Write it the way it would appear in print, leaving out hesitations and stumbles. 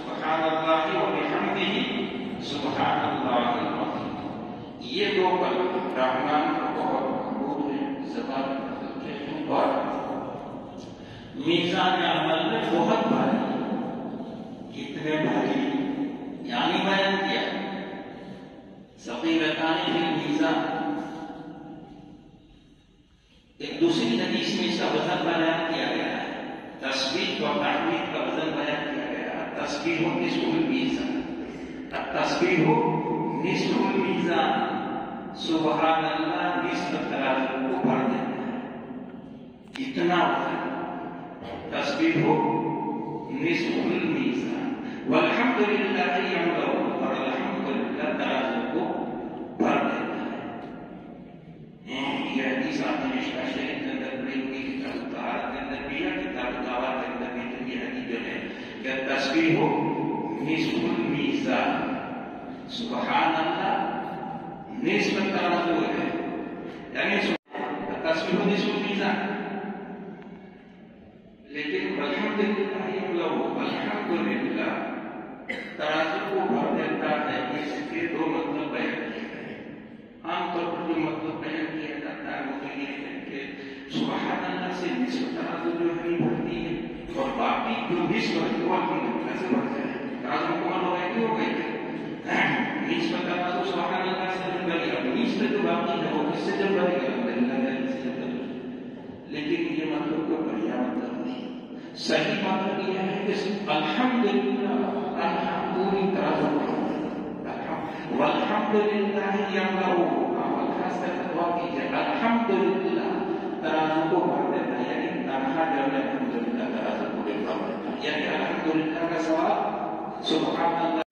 سبحان اللہ و بحمدہ سبحان اللہ العظیم. یہ دو کلمات رحمان کو بہت محبوب ہیں زبان کے ہیں اور میزان عمل میں بہت بھاری. کتنے بھاری یعنی بیان کیا ثقیلتان فی المیزان. ایک دوسری حدیث میں اس کا وزن بیان کیا گیا ہے. تسبیح اور تحمید کا وزن بیان کیا گیا ہے. تسبیح نصف المیزان. التسبیح نصف المیزان. سبحان اللہ نصف ترازو کو بھر دیتا ہے. اتنا وزن. تسبیح نصف المیزان. والحمدللہ یملأ. اور الحمدللہ ترازو کو بھر دیتا ہے. یہ حدیث آپ نے مشکاۃ شریف کے اندر پڑھی ہوئی. کتاب الطہارت کے اندر بھی ہے. کتاب الدعوات کے اندر بھی یہ حدیث جو ہے کہ تسبیح نصف المیزان. سبحان اللہ نصف ترازو ہے یعنی تسبیح نصف المیزان. لیکن الحمدللہ یملأ الحمدللہ ترازو کو بھر دیتا ہے. اس کے دو مطلب بیان کیے گئے. عام طور پر جو مطلب بیان کیا جاتا ہے وہ یہ ہے کہ سبحان اللہ سے نصف ترازو جو ہے بھرتی ہے اور باقی جو نصف ہے وہ الحمدللہ سے بھر جائے. ترازو مکمل ہو گئے کہ ہو گئے نصف ترازو سبحان اللہ سے جب بھرے گا نصف جو باقی ہے وہ کس سے جب بھرے گا الحمدللہ سے جب بھرے گا. لیکن یہ مطلب کو بڑھیا مطلب نہیں. صحیح مطلب یہ ہے کہ الحمدللہ پوری ترازو والحمدللہ یملأ. خاص کر دعا کیجیے الحمدللہ ترازو کو بھر دیتا ہے یعنی تنہا جو ہے الحمدللہ ترازو کو بھر دیتا ہے. یعنی الحمدللہ کا ثواب سبحان اللہ